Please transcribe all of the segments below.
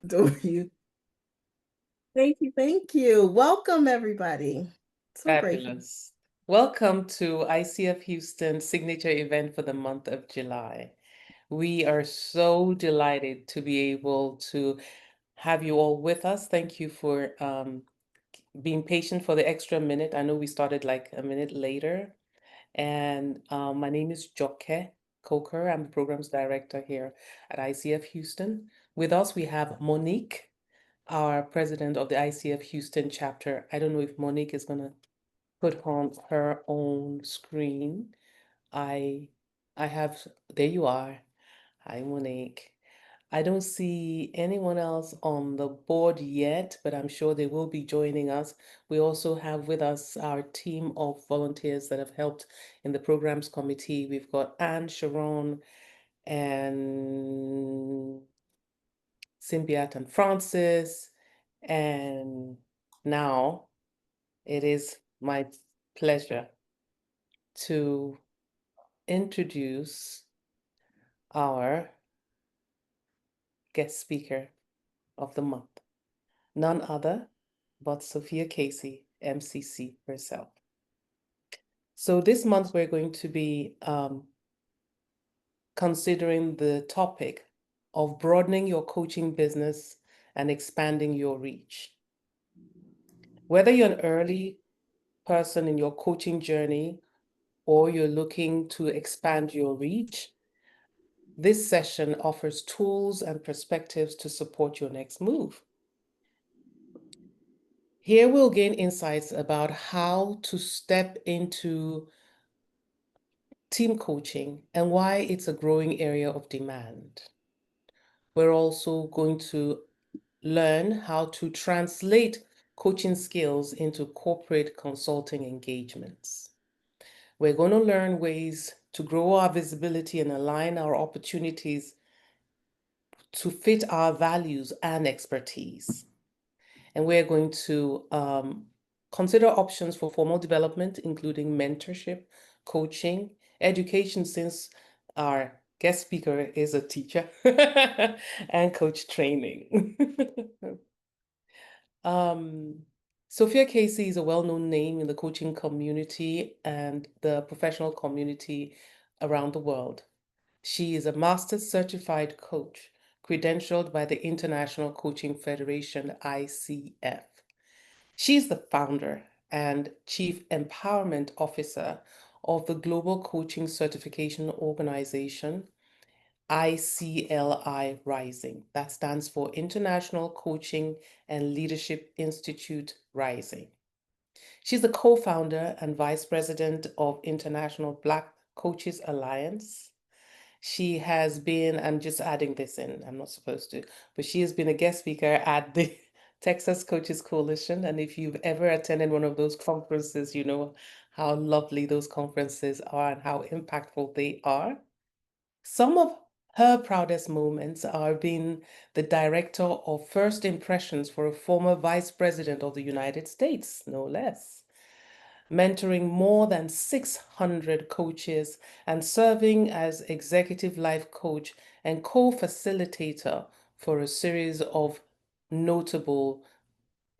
Do you? Thank you. Thank you. Welcome, everybody. So grateful. Fabulous. Welcome to ICF Houston signature event for the month of July. We are so delighted to be able to have you all with us. Thank you for being patient for the extra minute. I know we started like a minute later. And my name is Joke Coker. I'm the programs director here at ICF Houston. With us, we have Monique, our president of the ICF Houston chapter. I don't know if Monique is going to put on her own screen. I I have, there you are. Hi, Monique. I don't see anyone else on the board yet, but I'm sure they will be joining us. We also have with us our team of volunteers that have helped in the programs committee. We've got Anne, Sharon, and Symbiat and Francis. And now it is my pleasure to introduce our guest speaker of the month, none other but Sophia Casey, MCC herself. So this month we're going to be considering the topic of broadening your coaching business and expanding your reach. Whether you're an early person in your coaching journey or you're looking to expand your reach, this session offers tools and perspectives to support your next move. Here we'll gain insights about how to step into team coaching and why it's a growing area of demand. We're also going to learn how to translate coaching skills into corporate consulting engagements. We're going to learn ways to grow our visibility and align our opportunities to fit our values and expertise. And we're going to consider options for formal development, including mentorship, coaching, education, since our guest speaker is a teacher, and coach training. Sophia Casey is a well-known name in the coaching community and the professional community around the world. She is a master's certified coach, credentialed by the International Coaching Federation, ICF. She's the founder and chief empowerment officer of the Global Coaching Certification Organization, ICLI Rising. That stands for International Coaching and Leadership Institute Rising. She's the co-founder and vice president of International Black Coaches Alliance. She has been, I'm just adding this in, I'm not supposed to, but she has been a guest speaker at the Texas Coaches Coalition. And if you've ever attended one of those conferences, you know how lovely those conferences are and how impactful they are. Some of her proudest moments are being the director of first impressions for a former vice president of the United States, no less, mentoring more than 600 coaches and serving as executive life coach and co-facilitator for a series of notable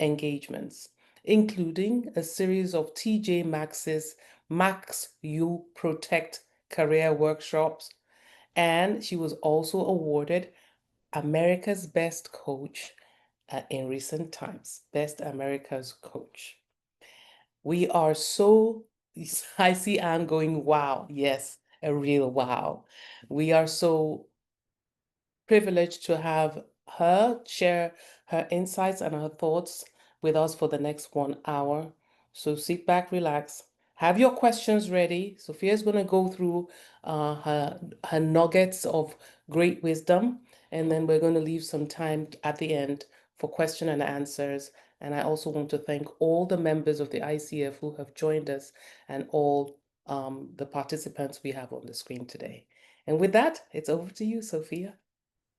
engagements, including a series of TJ Maxx's Max You Protect career workshops. And she was also awarded America's Best Coach in recent times, Best America's Coach. We are so, I see Anne going, wow, yes, a real wow. We are so privileged to have her share her insights and her thoughts with us for the next 1 hour. So sit back, relax, have your questions ready. Sophia's going to go through her nuggets of great wisdom, and then we're going to leave some time at the end for question and answers. And I also want to thank all the members of the ICF who have joined us and all the participants we have on the screen today. And with that, it's over to you, Sophia.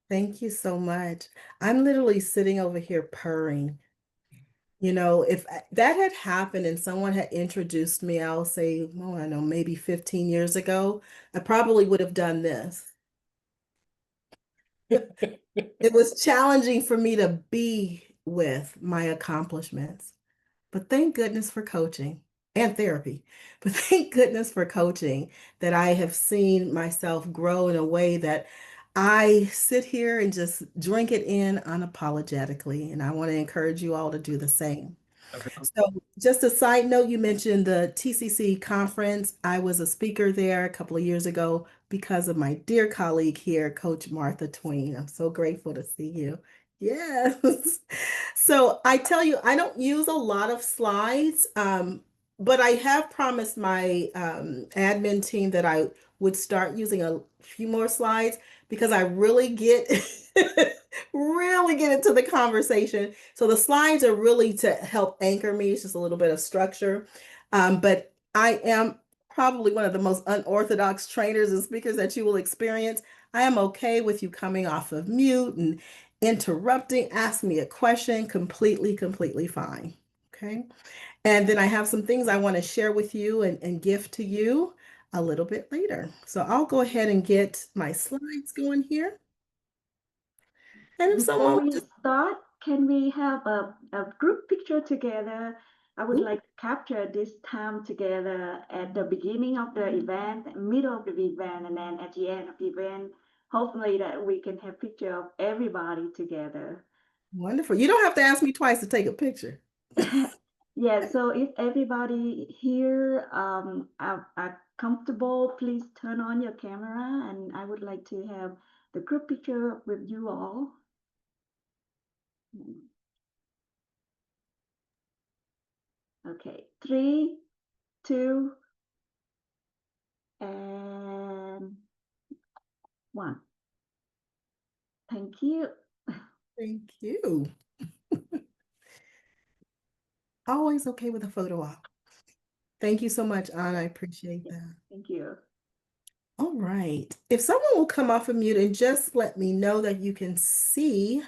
Thank you so much. I'm literally sitting over here purring. You know, if that had happened and someone had introduced me, I'll say, oh, I know, maybe 15 years ago, I probably would have done this. It was challenging for me to be with my accomplishments. But thank goodness for coaching and therapy. But thank goodness for coaching that I have seen myself grow in a way that I sit here and just drink it in unapologetically. And I want to encourage you all to do the same. So, just a side note, you mentioned the TCC conference. I was a speaker there a couple of years ago because of my dear colleague here, Coach Martha Twain. I'm so grateful to see you. Yes. So, I tell you, I don't use a lot of slides, but I have promised my admin team that I would start using a few more slides because I really get really get into the conversation. So the slides are really to help anchor me. It's just a little bit of structure. But I am probably one of the most unorthodox trainers and speakers that you will experience. I am okay with you coming off of mute and interrupting, ask me a question, completely fine. Okay. And then I have some things I want to share with you and gift to you a little bit later. So I'll go ahead and get my slides going here. And if Before someone would we just, start, can we have a group picture together? I would ooh, like to capture this time together at the beginning of the event, middle of the event, and then at the end of the event. Hopefully that we can have picture of everybody together. wonderful. You don't have to ask me twice to take a picture. Yeah, so if everybody here are comfortable, please turn on your camera, and I would like to have the group picture with you all. Okay, three, two, and one. Thank you. Thank you. Always okay with a photo op. Thank you so much, Anna. I appreciate Yeah, that. thank you. All right. If someone will come off of mute and just let me know that you can see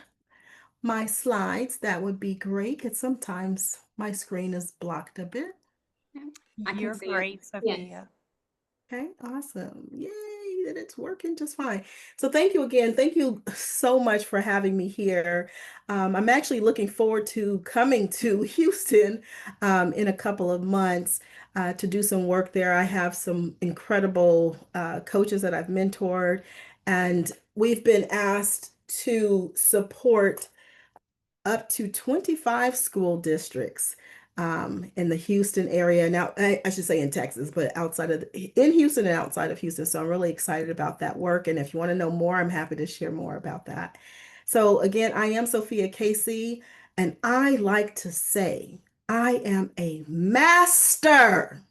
my slides, that would be great because sometimes my screen is blocked a bit. I can You're see it. great, Yes. Sophia. Okay, awesome. Yay, that it's working just fine. So thank you again. Thank you so much for having me here. I'm actually looking forward to coming to Houston in a couple of months to do some work there. I have some incredible coaches that I've mentored, and we've been asked to support up to 25 school districts in the Houston area. Now, I should say in Texas, but in Houston and outside of Houston. So I'm really excited about that work. And if you want to know more, I'm happy to share more about that. So again, I am Sophia Casey, and I like to say I am a master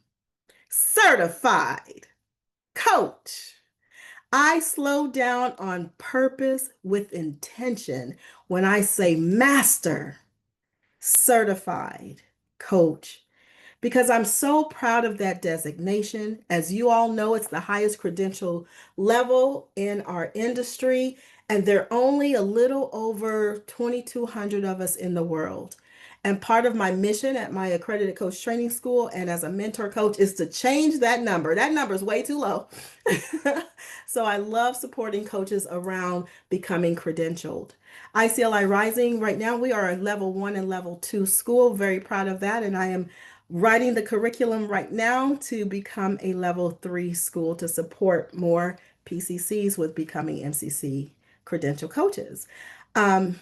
certified coach. I slow down on purpose with intention when I say master certified coach because I'm so proud of that designation. As you all know, it's the highest credential level in our industry, and there are only a little over 2,200 of us in the world. And part of my mission at my accredited coach training school and as a mentor coach is to change that number. That number is way too low. So I love supporting coaches around becoming credentialed. ICLI Rising, right now we are a level 1 and level 2 school. Very proud of that. And I am writing the curriculum right now to become a level 3 school to support more PCCs with becoming MCC credential coaches. Um,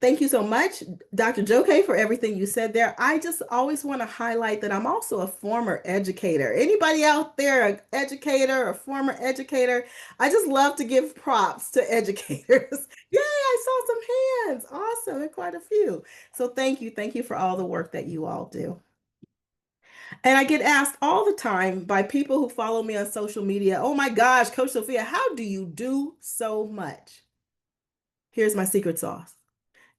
Thank you so much, Dr. Joke, for everything you said there. I just always want to highlight that I'm also a former educator. Anybody out there, an educator, a former educator? I just love to give props to educators. Yay, I saw some hands. Awesome, and quite a few. So thank you. Thank you for all the work that you all do. And I get asked all the time by people who follow me on social media, oh my gosh, Coach Sophia, how do you do so much? Here's my secret sauce.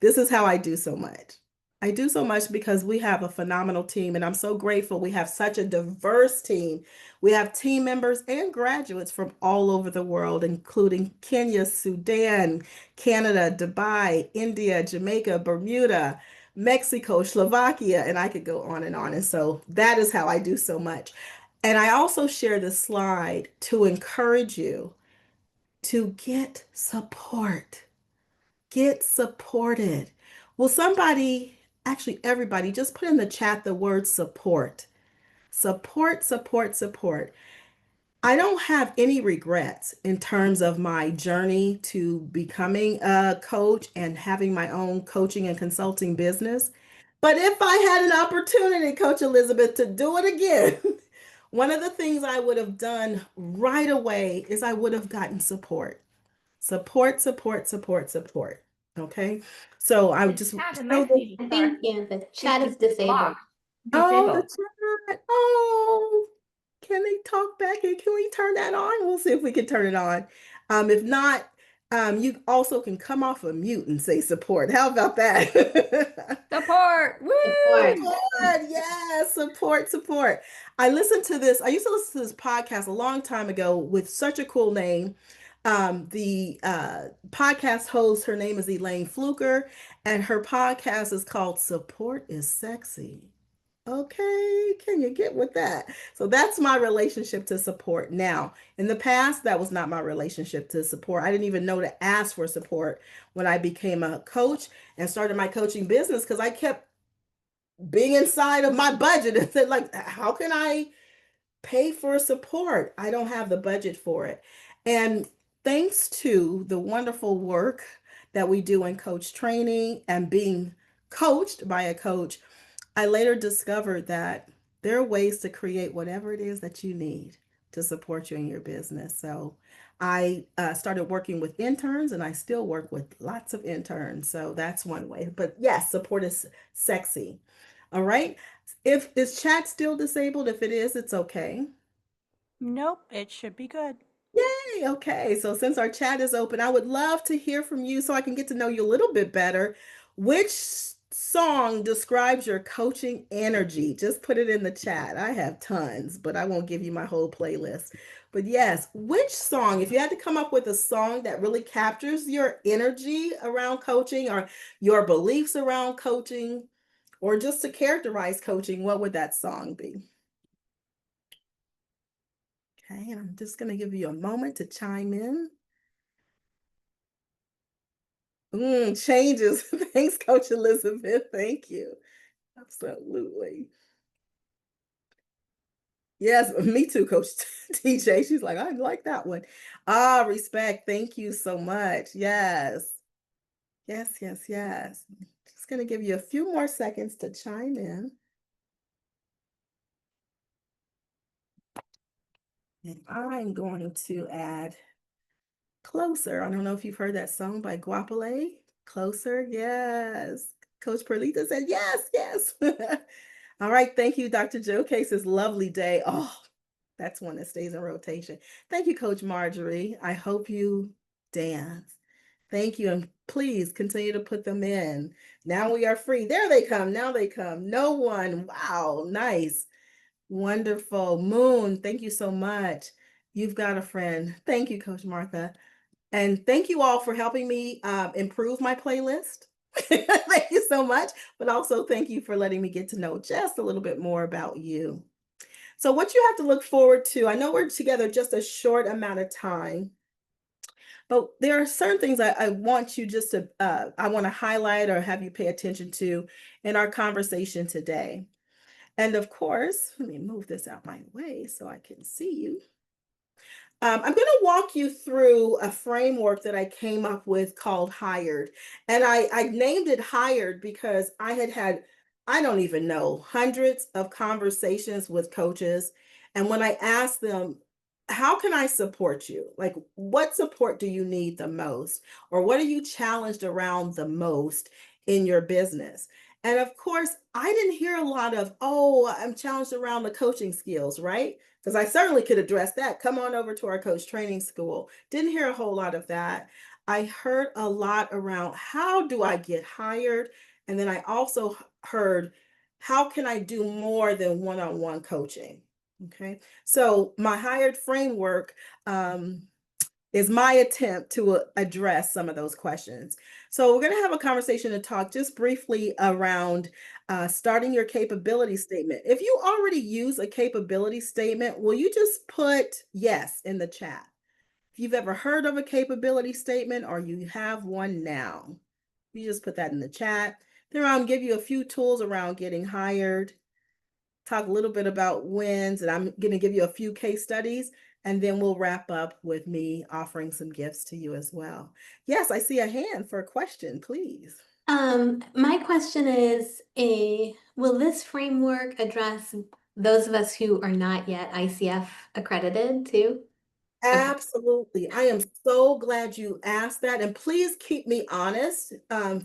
This is how I do so much. I do so much because we have a phenomenal team, and I'm so grateful we have such a diverse team. We have team members and graduates from all over the world, including Kenya, Sudan, Canada, Dubai, India, Jamaica, Bermuda, Mexico, Slovakia, and I could go on and on. And so that is how I do so much. And I also share this slide to encourage you to get support. Get supported. Will somebody, actually everybody, just put in the chat the word support. Support, support, support. I don't have any regrets in terms of my journey to becoming a coach and having my own coaching and consulting business. But if I had an opportunity, Coach Elizabeth, to do it again, one of the things I would have done right away is I would have gotten support. Support, support, support, support. Okay. So I would just I think the chat is disabled. oh, the chat. Oh, can they talk back and can we turn that on? We'll see if we can turn it on. If not, you also can come off of mute and say support. How about that? Support. Woo! Support. Yes, support, support. I listened to this. I used to listen to this podcast a long time ago with such a cool name. The podcast host, her name is Elaine Fluker, and her podcast is called Support is Sexy. Okay, can you get with that? So that's my relationship to support now. In the past, that was not my relationship to support. I didn't even know to ask for support when I became a coach and started my coaching business because I kept being inside of my budget and said, like, how can I pay for support? I don't have the budget for it. And thanks to the wonderful work that we do in coach training and being coached by a coach, I later discovered that there are ways to create whatever it is that you need to support you in your business. So I started working with interns and I still work with lots of interns. So that's one way. But yes, support is sexy. All right. If is chat still disabled? If it is, it's okay. Nope, it should be good. Yay. Okay. So since our chat is open, I would love to hear from you so I can get to know you a little bit better. Which song describes your coaching energy? Just put it in the chat. I have tons, but I won't give you my whole playlist. But yes, which song, if you had to come up with a song that really captures your energy around coaching or your beliefs around coaching, or just to characterize coaching, what would that song be? Okay, and I'm just going to give you a moment to chime in. Changes. Thanks, Coach Elizabeth. Thank you. Absolutely. Yes, me too, Coach TJ. She's like, I like that one. Ah, respect. Thank you so much. Yes. Yes, yes, yes. Just going to give you a few more seconds to chime in. And I'm going to add Closer. I don't know if you've heard that song by Guapole. Closer. Yes. Coach Perlita said, yes, yes. All right. Thank you, Dr. Joe Case's lovely day. Oh, that's one that stays in rotation. Thank you, Coach Marjorie. I hope you dance. Thank you. And please continue to put them in. Now we are free. There they come. Now they come. No one. Wow. Nice. Wonderful. Moon, thank you so much. You've got a friend. Thank you, Coach Martha. And thank you all for helping me improve my playlist. Thank you so much. But also thank you for letting me get to know just a little bit more about you. So what you have to look forward to, I know we're together just a short amount of time, but there are certain things I want you just to, I want to highlight or have you pay attention to in our conversation today. And of course, let me move this out my way so I can see you. I'm going to walk you through a framework that I came up with called Hired. And I named it Hired because I had, I don't even know, hundreds of conversations with coaches. And when I asked them, how can I support you? Like, what support do you need the most? Or what are you challenged around the most in your business? And of course, I didn't hear a lot of, oh, I'm challenged around the coaching skills, right? Because I certainly could address that. Come on over to our coach training school. Didn't hear a whole lot of that. I heard a lot around how do I get hired? And then I also heard how can I do more than one-on-one coaching? Okay, so my hired framework is my attempt to address some of those questions. So we're going to have a conversation and talk just briefly around starting your capability statement. If you already use a capability statement, will you just put yes in the chat? If if you've ever heard of a capability statement or you have one now. You just put that in the chat. Then I'll give you a few tools around getting hired, talk a little bit about wins, and I'm going to give you a few case studies, and then we'll wrap up with me offering some gifts to you as well. Yes, I see a hand for a question, please. My question is, will this framework address those of us who are not yet ICF accredited too? Okay. Absolutely. I am so glad you asked that. And please keep me honest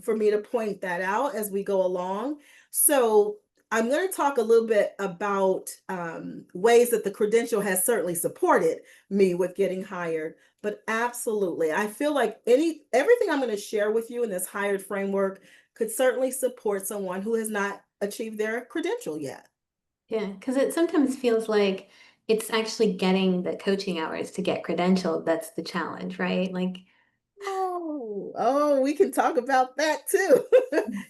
for me to point that out as we go along. So I'm going to talk a little bit about ways that the credential has certainly supported me with getting hired. But absolutely, I feel like everything I'm going to share with you in this hired framework could certainly support someone who has not achieved their credential yet. Yeah, because it sometimes feels like it's actually getting the coaching hours to get credentialed that's the challenge, right? Like, Oh, we can talk about that too.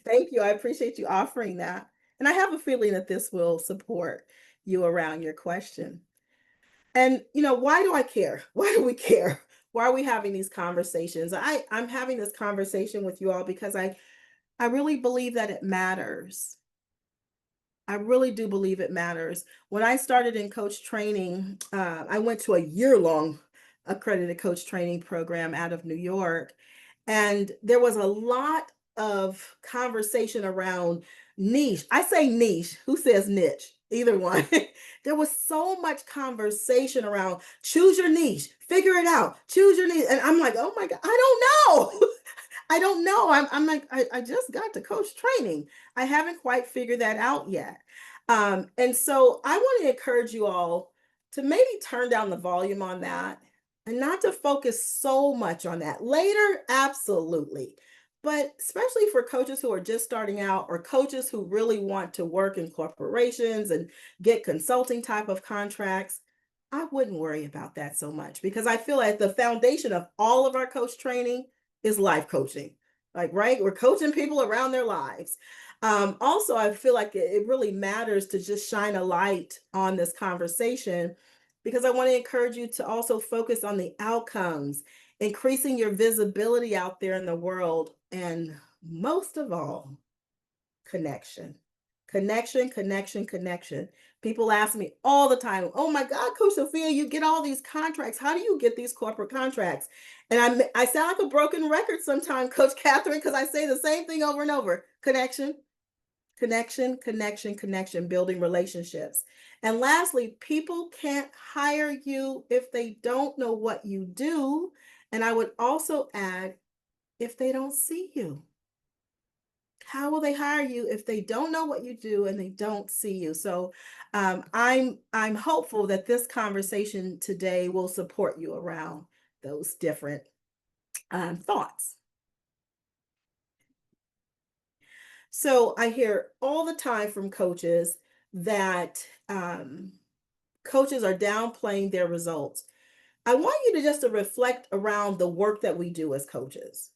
Thank you. I appreciate you offering that. And I have a feeling that this will support you around your question. And, why do I care? Why do we care? Why are we having these conversations? I'm having this conversation with you all because I really believe that it matters. I really do believe it matters. When I started in coach training, I went to a year-long accredited coach training program out of New York. And there was a lot of conversation around niche. I say niche. Who says niche? Either one. There was so much conversation around choose your niche, figure it out, choose your niche. And I'm like, oh my God, I don't know. I don't know. I'm like, I just got to coach training. I haven't quite figured that out yet. And so I want to encourage you all to maybe turn down the volume on that and not to focus so much on that. Later, absolutely. But especially for coaches who are just starting out or coaches who really want to work in corporations and get consulting type of contracts, I wouldn't worry about that so much because I feel like the foundation of all of our coach training is life coaching. Like, right? We're coaching people around their lives. Also, I feel like it really matters to just shine a light on this conversation because I want to encourage you to also focus on the outcomes, increasing your visibility out there in the world, and most of all, connection. Connection, connection, connection. People ask me all the time, oh my God, Coach Sophia, you get all these contracts. How do you get these corporate contracts? And I sound like a broken record sometimes, Coach Catherine, because I say the same thing over and over. Connection, connection, connection, connection, building relationships. And lastly, people can't hire you if they don't know what you do. And I would also add, if they don't see you. How will they hire you if they don't know what you do and they don't see you? So I'm hopeful that this conversation today will support you around those different thoughts. So I hear all the time from coaches that coaches are downplaying their results. I want you to just to reflect around the work that we do as coaches.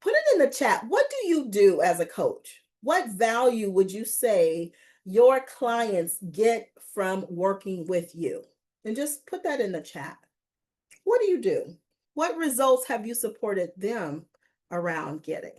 Put it in the chat. What do you do as a coach? What value would you say your clients get from working with you? And just put that in the chat. What do you do? What results have you supported them around getting?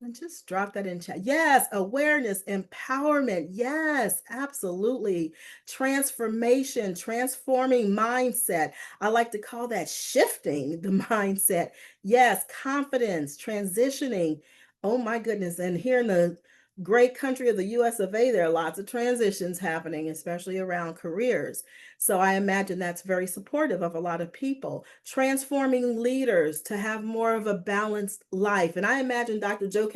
And just drop that in chat. Yes, awareness, empowerment. Yes, absolutely. Transformation, transforming mindset. I like to call that shifting the mindset. Yes, confidence, transitioning. Oh my goodness. And here in the great country of the US of A, there are lots of transitions happening, especially around careers. So I imagine that's very supportive of a lot of people. Transforming leaders to have more of a balanced life. And I imagine, Dr. Joke,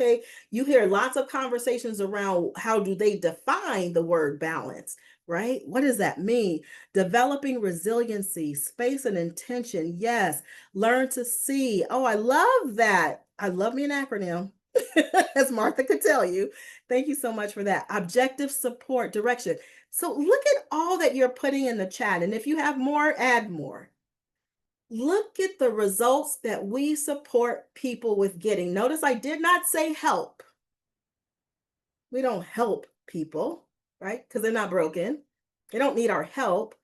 you hear lots of conversations around how do they define the word balance, right? What does that mean? Developing resiliency, space and intention. Yes. Learn to see. Oh, I love that. I love me an acronym. As Martha could tell you. Thank you so much for that. Objective support, direction. So look at all that you're putting in the chat. And if you have more, add more. Look at the results that we support people with getting. Notice I did not say help. We don't help people, right? Because they're not broken. They don't need our help.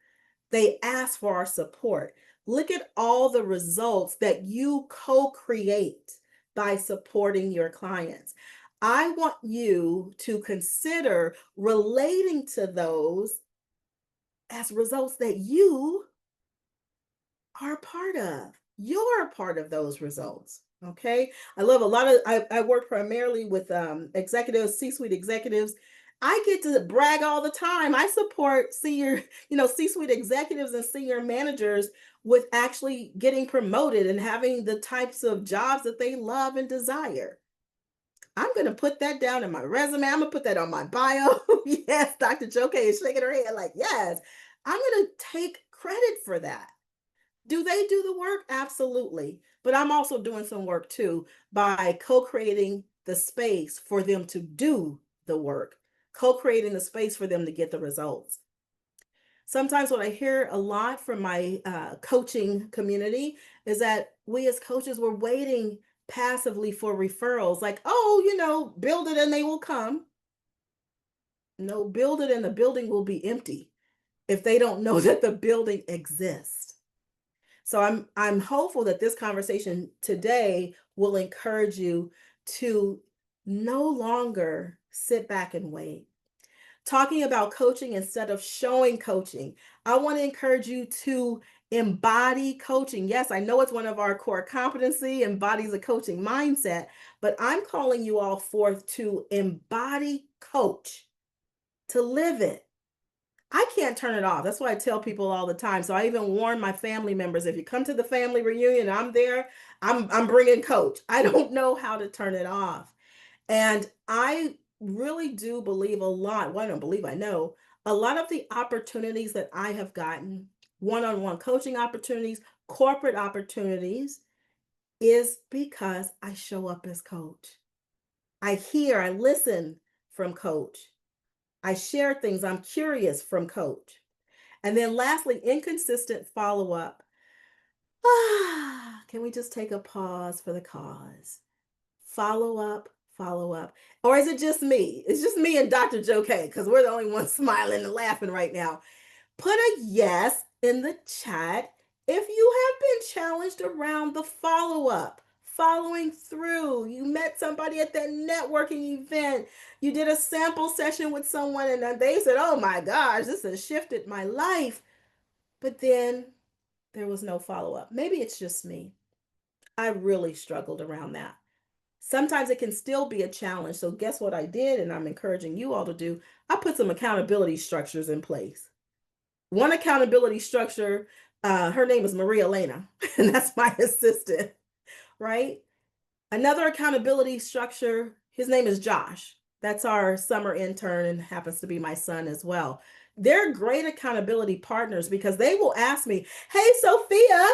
They ask for our support. Look at all the results that you co-create by supporting your clients. I want you to consider relating to those as results that you are a part of. You're a part of those results. Okay. I love a lot of, I work primarily with executives, C-suite executives. I get to brag all the time. I support senior, C-suite executives and senior managers with actually getting promoted and having the types of jobs that they love and desire. I'm going to put that down in my resume. I'm going to put that on my bio. Yes, Dr. Joe K is shaking her head like, yes, I'm going to take credit for that. Do they do the work? Absolutely. But I'm also doing some work too by co-creating the space for them to do the work, co-creating the space for them to get the results. Sometimes what I hear a lot from my coaching community is that we as coaches were waiting passively for referrals, like, oh, build it and they will come. No, build it and the building will be empty if they don't know that the building exists. So I'm hopeful that this conversation today will encourage you to no longer sit back and wait. Talking about coaching instead of showing coaching. I want to encourage you to embody coaching. Yes, I know it's one of our core competency, embodies a coaching mindset, but I'm calling you all forth to embody coach, to live it. I can't turn it off. That's why I tell people all the time. So I even warn my family members, if you come to the family reunion, I'm there, I'm bringing coach. I don't know how to turn it off. And I really do believe a lot. Well, I don't believe, I know a lot of the opportunities that I have gotten, one-on-one coaching opportunities, corporate opportunities, is because I show up as coach. I listen from coach. I share things I'm curious from coach. And then lastly, inconsistent follow-up. Can we just take a pause for the cause? Follow up, follow up. Or is it just me? It's just me and Dr. Joe K, because we're the only ones smiling and laughing right now. Put a yes in the chat if you have been challenged around the follow-up, following through. You met somebody at that networking event. You did a sample session with someone and they said, oh my gosh, this has shifted my life. But then there was no follow-up. Maybe it's just me. I really struggled around that. Sometimes it can still be a challenge. So guess what I did, and I'm encouraging you all to do? I put some accountability structures in place. One accountability structure, her name is Maria Elena, and that's my assistant, right? Another accountability structure, his name is Josh. That's our summer intern and happens to be my son as well. They're great accountability partners because they will ask me, hey, Sophia,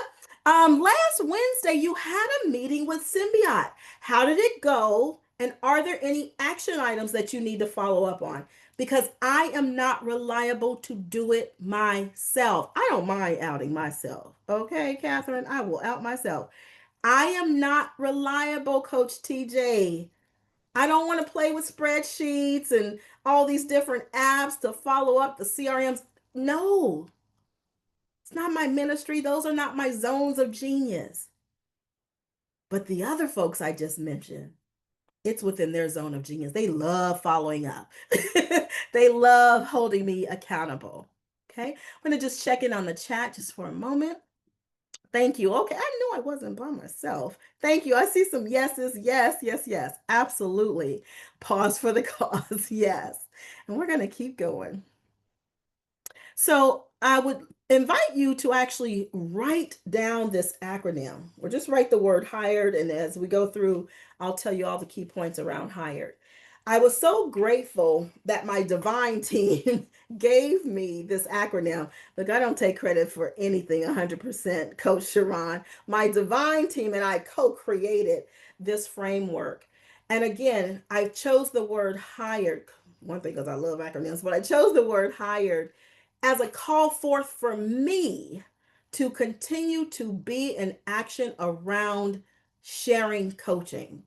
last Wednesday you had a meeting with Symbiote. How did it go? And are there any action items that you need to follow up on? Because I am not reliable to do it myself. I don't mind outing myself. Okay, Catherine, I will out myself. I am not reliable, Coach TJ. I don't want to play with spreadsheets and all these different apps to follow up the CRMs. No, it's not my ministry. Those are not my zones of genius. But the other folks I just mentioned, it's within their zone of genius. They love following up. They love holding me accountable. Okay, I'm going to just check in on the chat just for a moment. Thank you. Okay, I knew I wasn't by myself. Thank you. I see some yeses. Yes, yes, yes. Absolutely. Pause for the cause. Yes. And we're going to keep going. So I would invite you to actually write down this acronym or just write the word hired. And as we go through, I'll tell you all the key points around hired. I was so grateful that my divine team gave me this acronym. Look, I don't take credit for anything 100%, Coach Sharon. My divine team and I co-created this framework. And again, I chose the word hired. One thing, because I love acronyms, but I chose the word hired as a call forth for me to continue to be in action around sharing coaching,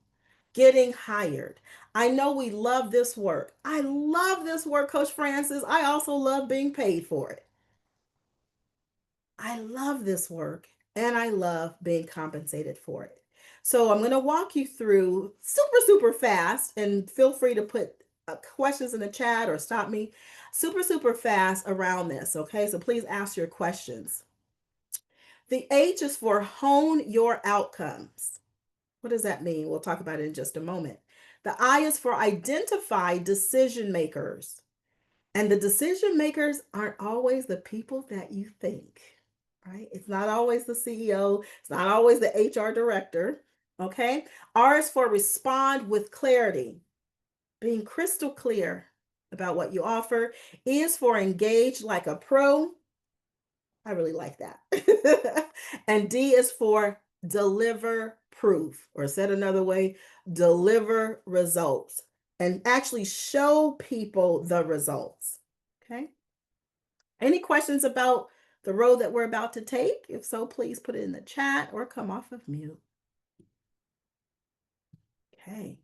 getting hired. I know we love this work. I love this work, Coach Francis. I also love being paid for it. I love this work and I love being compensated for it. So I'm going to walk you through super, super fast, and feel free to put questions in the chat or stop me super, super fast around this. Okay, so please ask your questions. The H is for hone your outcomes. What does that mean? We'll talk about it in just a moment. The I is for identify decision makers. And the decision makers aren't always the people that you think, right? It's not always the CEO, it's not always the HR director, okay? R is for respond with clarity, being crystal clear about what you offer. E is for engage like a pro. I really like that. And D is for deliver proof, or said another way, deliver results and actually show people the results. Okay. Any questions about the road that we're about to take? If so, please put it in the chat or come off of mute. Okay.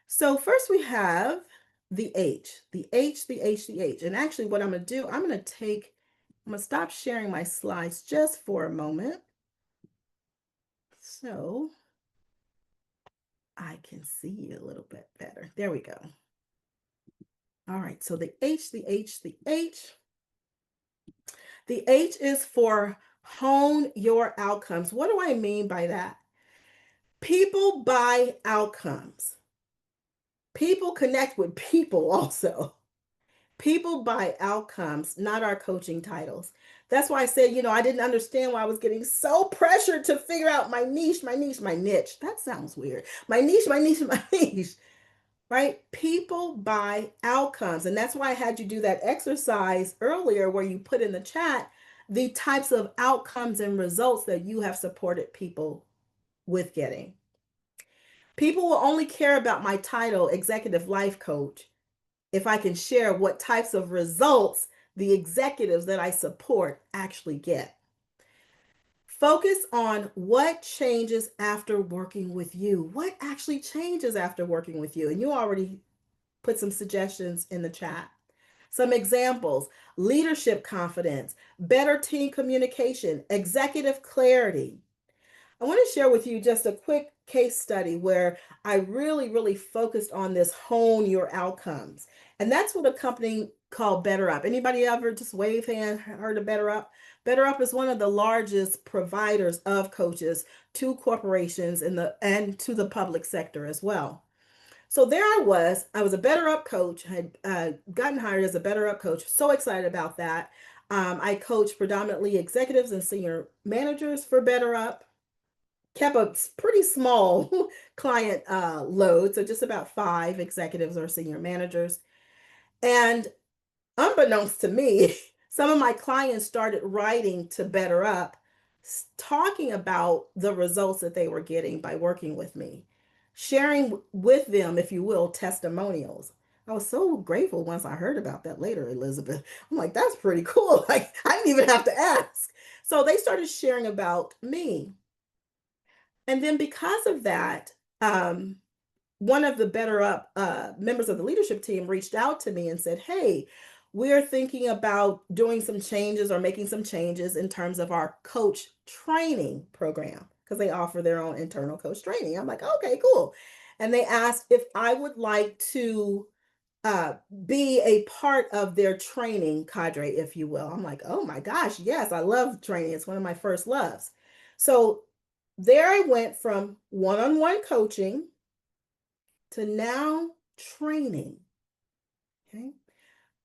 So first we have the H, the H, the H, the H. And actually what I'm going to do, I'm going to stop sharing my slides just for a moment so I can see you a little bit better. There we go. All right, so the H, the H, the H. The H is for hone your outcomes. What do I mean by that? People buy outcomes. People connect with people also. People buy outcomes, not our coaching titles. That's why I said, I didn't understand why I was getting so pressured to figure out my niche, my niche, my niche. That sounds weird. My niche, my niche, my niche, right? People buy outcomes. And that's why I had you do that exercise earlier where you put in the chat the types of outcomes and results that you have supported people with getting. People will only care about my title, Executive Life Coach, if I can share what types of results the executives that I support actually get. Focus on what changes after working with you. What actually changes after working with you? And you already put some suggestions in the chat. Some examples: leadership confidence, better team communication, executive clarity. I want to share with you just a quick case study where I really, really focused on this hone your outcomes. And that's what a company called Better Up. Anybody ever just wave hand heard of Better Up? Better Up is one of the largest providers of coaches to corporations and to the public sector as well. So there I was a Better Up coach, had gotten hired as a Better Up coach. So excited about that. I coach predominantly executives and senior managers for Better Up. Kept a pretty small client load, so just about 5 executives or senior managers. And unbeknownst to me, some of my clients started writing to Better Up, talking about the results that they were getting by working with me, sharing with them, if you will, testimonials. I was so grateful once I heard about that later, Elizabeth. I'm like, that's pretty cool. Like, I didn't even have to ask. So they started sharing about me. And then because of that, one of the Better Up members of the leadership team reached out to me and said, hey, we're thinking about doing some changes or making some changes in terms of our coach training program, because they offer their own internal coach training. I'm like, okay, cool. And they asked if I would like to be a part of their training cadre, if you will. I'm like, oh my gosh, yes, I love training. It's one of my first loves. So there I went from one-on-one coaching to now training. Okay.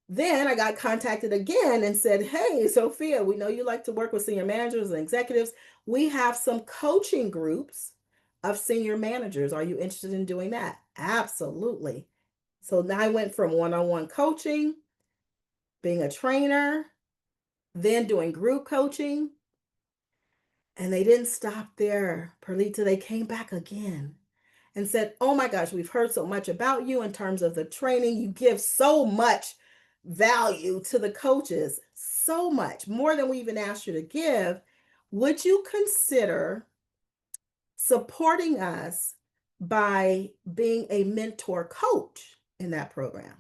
Then I got contacted again and said, hey, Sophia, we know you like to work with senior managers and executives. We have some coaching groups of senior managers. Are you interested in doing that? Absolutely. So now I went from one-on-one coaching, being a trainer, then doing group coaching. And they didn't stop there, Perlita. They came back again and said, oh my gosh, we've heard so much about you in terms of the training. You give so much value to the coaches, so much more than we even asked you to give. Would you consider supporting us by being a mentor coach in that program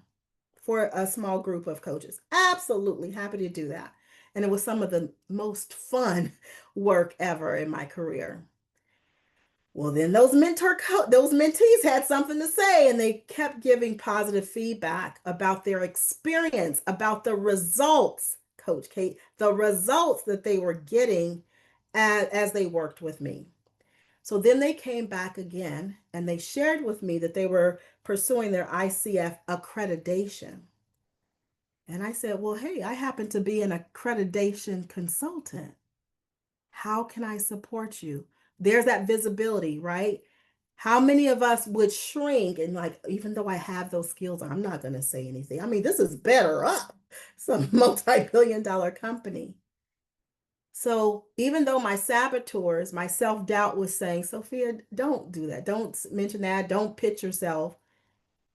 for a small group of coaches? Absolutely happy to do that. And it was some of the most fun work ever in my career. Well, then those mentees had something to say, and they kept giving positive feedback about their experience, about the results, Coach Kate, the results that they were getting as they worked with me. So then they came back again and they shared with me that they were pursuing their ICF accreditation. And I said, well, hey, I happen to be an accreditation consultant. How can I support you? There's that visibility, right? How many of us would shrink and like, even though I have those skills, I'm not going to say anything. I mean, this is better up. It's a multi-billion-dollar company. So even though my saboteurs, my self-doubt was saying, Sophia, don't do that. Don't mention that. Don't pitch yourself.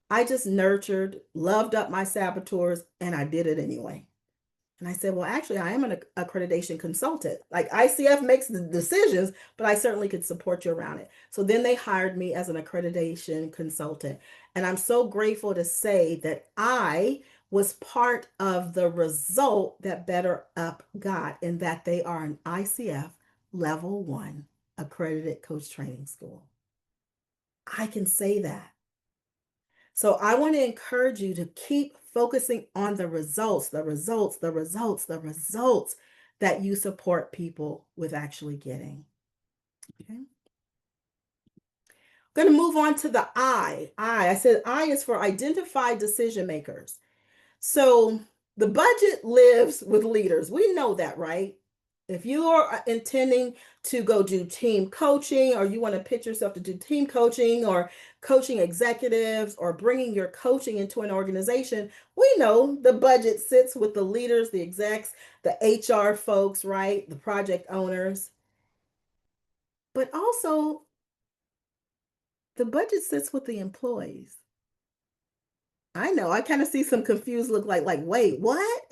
I just nurtured, loved up my saboteurs, and I did it anyway. And I said, well, actually, I am an accreditation consultant. Like ICF makes the decisions, but I certainly could support you around it. So then they hired me as an accreditation consultant. And I'm so grateful to say that I was part of the result that Better Up got, in that they are an ICF level 1 accredited coach training school. I can say that. So I want to encourage you to keep focusing on the results, the results, the results, the results that you support people with actually getting. Okay. I'm going to move on to the I said I is for identify decision makers. So the budget lives with leaders. We know that, right? If you are intending to go do team coaching, or you want to pitch yourself to do team coaching or coaching executives or bringing your coaching into an organization, we know the budget sits with the leaders, the execs, the HR folks, right? The project owners. But also the budget sits with the employees. I know, I kind of see some confused look like, wait, what?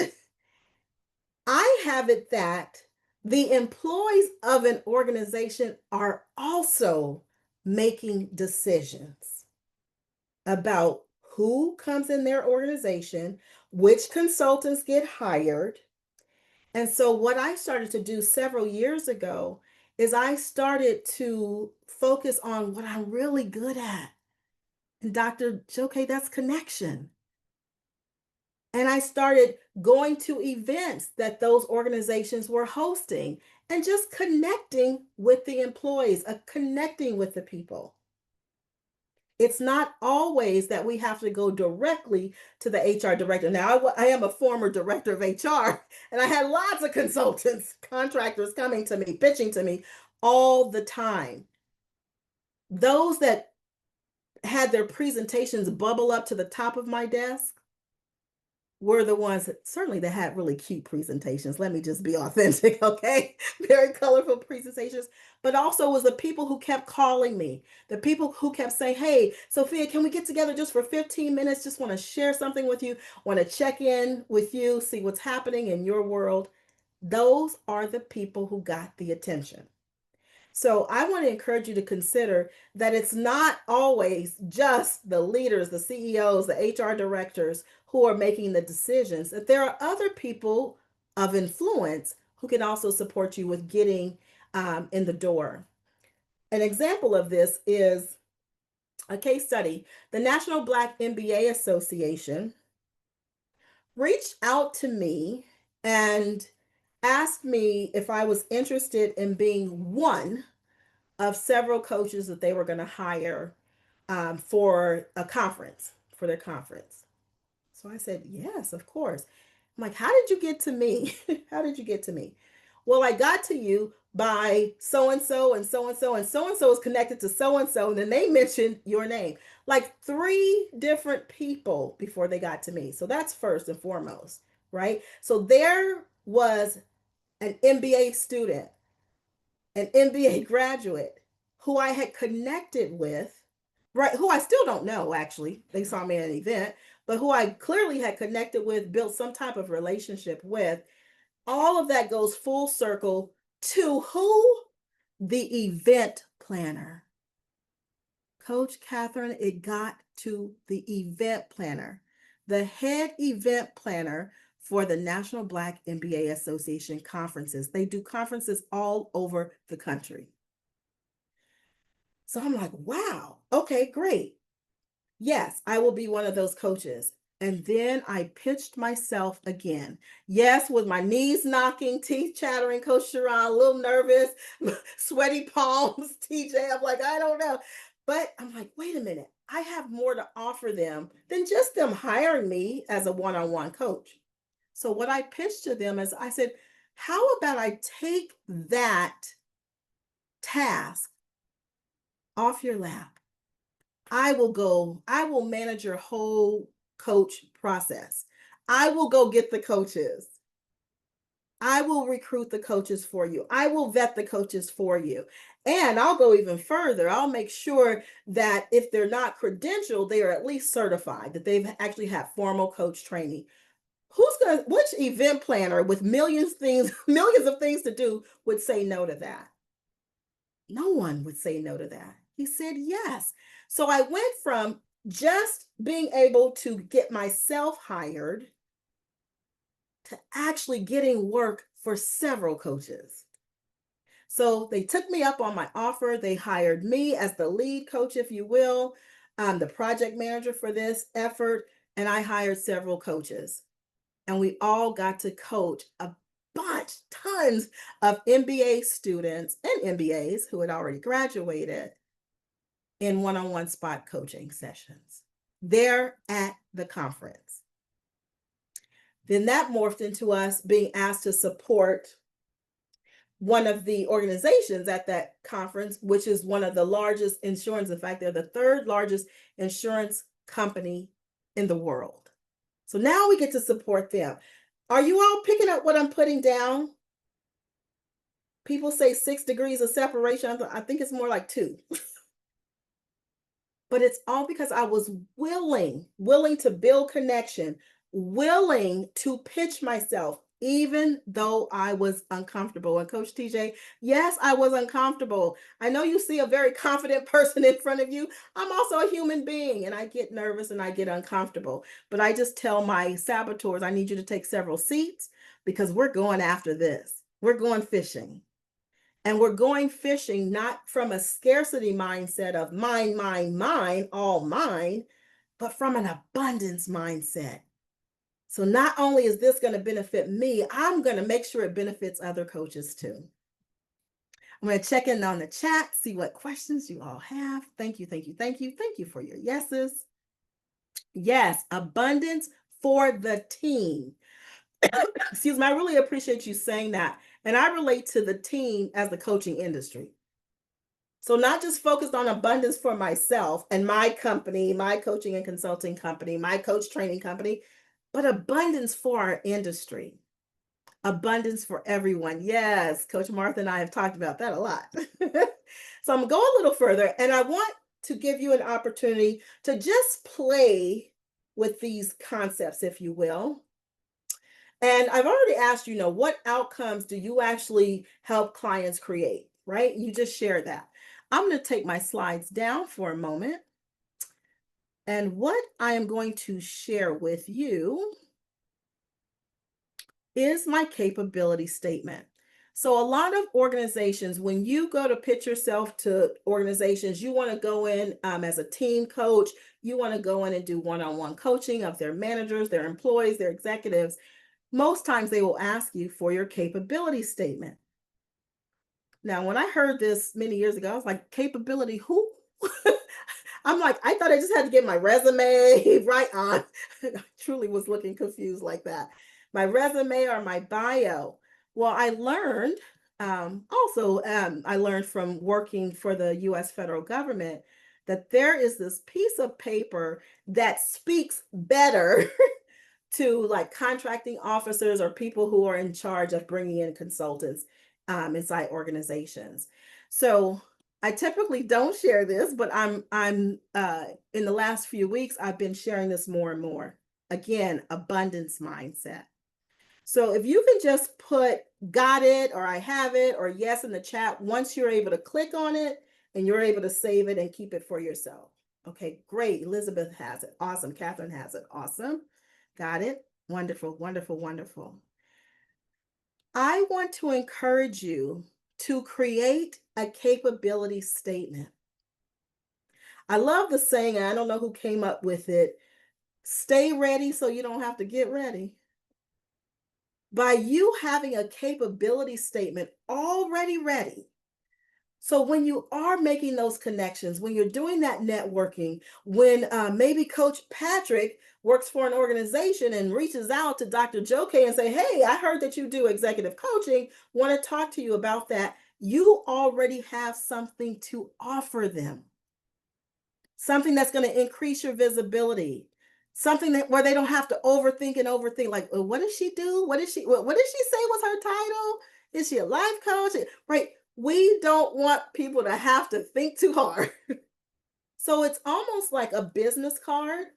I have it that the employees of an organization are also making decisions about who comes in their organization, which consultants get hired. And so, what I started to do several years ago is I started to focus on what I'm really good at. And Dr. Joke, that's connection. And I started going to events that those organizations were hosting and just connecting with the employees, connecting with the people. It's not always that we have to go directly to the HR director. Now, I am a former director of HR, and I had lots of consultants, contractors coming to me, pitching to me all the time. Those that had their presentations bubble up to the top of my desk were the ones that certainly that had really cute presentations. Let me just be authentic, okay? Very colorful presentations, but also was the people who kept calling me, the people who kept saying, hey, Sophia, can we get together just for 15 minutes? Just want to share something with you, want to check in with you, see what's happening in your world. Those are the people who got the attention. So I want to encourage you to consider that it's not always just the leaders, the CEOs, the HR directors who are making the decisions, that there are other people of influence who can also support you with getting in the door. An example of this is a case study. The National Black MBA Association reached out to me and asked me if I was interested in being one of several coaches that they were going to hire for a conference, for their conference. So I said, yes, of course. I'm like, how did you get to me? How did you get to me? Well, I got to you by so-and-so and so-and-so, and so-and-so is connected to so-and-so, and then they mentioned your name. Like 3 different people before they got to me. So that's first and foremost, right? So there was an MBA student, an MBA graduate who I had connected with, right? Who I still don't know, actually. They saw me at an event, but who I clearly had connected with, built some type of relationship with. All of that goes full circle to who? The event planner. Coach Catherine, it got to the event planner. The head event planner for the National Black MBA Association conferences. They do conferences all over the country. So I'm like, wow, okay, great. Yes, I will be one of those coaches. And then I pitched myself again. Yes, with my knees knocking, teeth chattering, Coach Sharon, a little nervous, sweaty palms, TJ. I'm like, I don't know. But I'm like, wait a minute. I have more to offer them than just them hiring me as a one-on-one coach. So what I pitched to them is I said, how about I take that task off your lap? I will manage your whole coach process. I will go get the coaches. I will recruit the coaches for you. I will vet the coaches for you. And I'll go even further. I'll make sure that if they're not credentialed, they are at least certified, that they've actually had formal coach training. Which event planner with millions of things to do would say no to that? No one would say no to that. He said yes. So I went from just being able to get myself hired to actually getting work for several coaches. So they took me up on my offer. They hired me as the lead coach, if you will, the project manager for this effort, and I hired several coaches. And we all got to coach a bunch, tons of MBA students and MBAs who had already graduated in one-on-one spot coaching sessions there at the conference. Then that morphed into us being asked to support one of the organizations at that conference, which is one of the largest insurance. In fact, they're the third largest insurance company in the world. So now we get to support them. Are you all picking up what I'm putting down? People say 6 degrees of separation. I think it's more like 2. But it's all because I was willing to build connection, willing to pitch myself, even though I was uncomfortable. And Coach TJ, yes, I was uncomfortable. I know you see a very confident person in front of you. I'm also a human being and I get nervous and I get uncomfortable. But I just tell my saboteurs, I need you to take several seats because we're going after this. We're going fishing. And we're going fishing not from a scarcity mindset of mine, all mine, but from an abundance mindset. So not only is this going to benefit me, I'm going to make sure it benefits other coaches too. I'm going to check in on the chat, see what questions you all have. Thank you, thank you, thank you. Thank you for your yeses. Yes, abundance for the team. Excuse me, I really appreciate you saying that. And I relate to the team as the coaching industry. So not just focused on abundance for myself and my company, my coaching and consulting company, my coach training company, but abundance for our industry. Abundance for everyone. Yes, Coach Martha and I have talked about that a lot. So I'm going to go a little further and I want to give you an opportunity to just play with these concepts, if you will. And I've already asked you, what outcomes do you actually help clients create, right? You just shared that. I'm going to take my slides down for a moment. And what I am going to share with you is my capability statement. So a lot of organizations, when you go to pitch yourself to organizations, you want to go in as a team coach, you want to go in and do one-on-one coaching of their managers, their employees, their executives. Most times they will ask you for your capability statement. Now, when I heard this many years ago, I was like, capability who? I'm like, I thought I just had to get my resume right on. I truly was looking confused like that. My resume or my bio. Well, I learned I learned from working for the US federal government that there is this piece of paper that speaks better to like contracting officers or people who are in charge of bringing in consultants inside organizations. So I typically don't share this, but I'm in the last few weeks, I've been sharing this more and more. Again, abundance mindset. So if you can just put got it or I have it or yes in the chat, once you're able to click on it and you're able to save it and keep it for yourself. Okay, great. Elizabeth has it. Awesome. Catherine has it. Awesome. Got it. Wonderful, wonderful, wonderful. I want to encourage you to create a capability statement. I love the saying, and I don't know who came up with it, stay ready so you don't have to get ready. By you having a capability statement already ready, so when you are making those connections, when you're doing that networking, when maybe Coach Patrick works for an organization and reaches out to Dr. Joe K and say, hey, I heard that you do executive coaching, want to talk to you about that. You already have something to offer them, something that's going to increase your visibility, something that where they don't have to overthink, like, well, what does she do? What did she say was her title? Is she a life coach? Right. We don't want people to have to think too hard. So it's almost like a business card.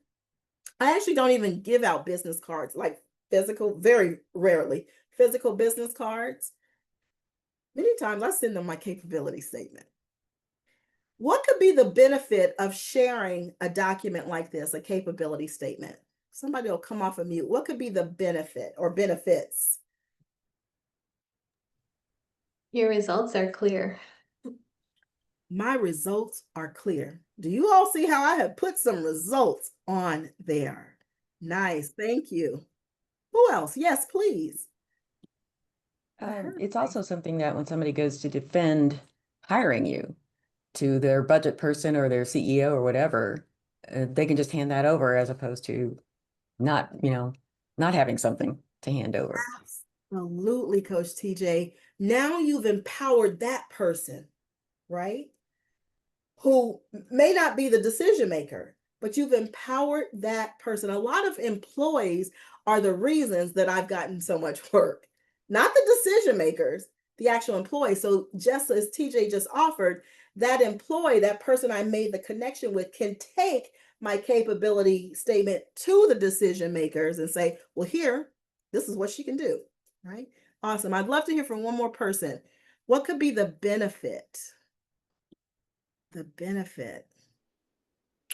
I actually don't even give out business cards, like physical, very rarely, physical business cards. Many times I send them my capability statement. What could be the benefit of sharing a document like this, a capability statement? Somebody will come off of mute. What could be the benefit or benefits? Your results are clear. My results are clear. Do you all see how I have put some results on there? Nice. Thank you. Who else? Yes, please. It's also something that when somebody goes to defend hiring you to their budget person or their CEO or whatever, they can just hand that over as opposed to not, not having something to hand over. Absolutely, Coach TJ. Now you've empowered that person, right? Who may not be the decision maker, but you've empowered that person. A lot of employees are the reasons that I've gotten so much work, not the decision makers, the actual employee. So just as TJ just offered, that employee, that person I made the connection with, can take my capability statement to the decision makers and say, well, here, this is what she can do, right? Awesome. I'd love to hear from one more person. What could be the benefit? The benefit.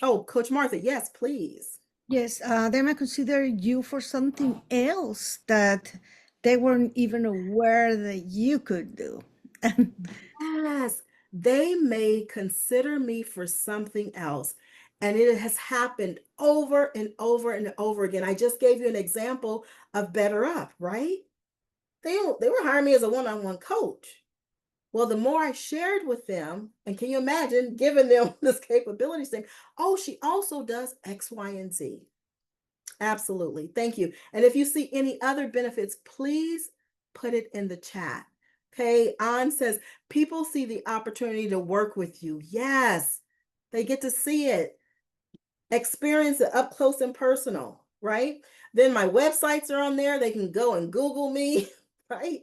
Oh, Coach Martha, yes, please. Yes, they might consider you for something else that they weren't even aware that you could do. Yes, they may consider me for something else. And it has happened over and over and over again. I just gave you an example of Better Up, right? They were hiring me as a one-on-one coach. Well, the more I shared with them, and can you imagine giving them this capability saying, oh, she also does X, Y, and Z. Absolutely. Thank you. And if you see any other benefits, please put it in the chat. Okay. An says, people see the opportunity to work with you. Yes, they get to see it, experience it up close and personal, right? Then my websites are on there. They can go and Google me, right?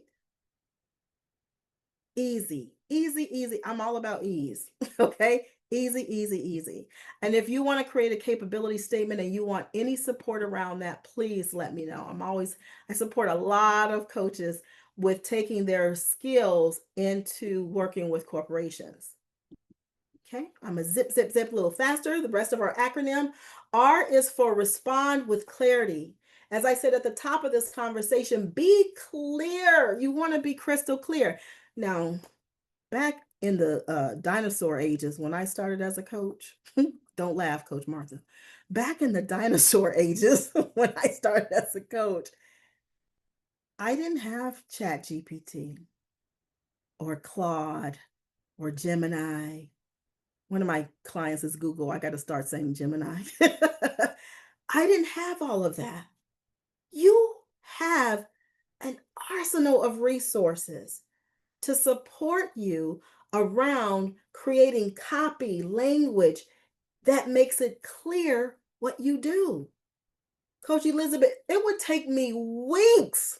Easy, easy, easy. I'm all about ease. Okay. Easy, easy, easy. And if you want to create a capability statement and you want any support around that, please let me know. I support a lot of coaches with taking their skills into working with corporations. Okay. I'm a zip, zip, zip a little faster. The rest of our acronym. R is for respond with clarity. As I said at the top of this conversation, be clear. You want to be crystal clear. Now, back in the dinosaur ages, when I started as a coach, don't laugh, Coach Martha. Back in the dinosaur ages, when I started as a coach, I didn't have Chat GPT or Claude or Gemini. One of my clients is Google. I got to start saying Gemini. I didn't have all of that. You have an arsenal of resources to support you around creating copy language that makes it clear what you do. Coach Elizabeth, it would take me weeks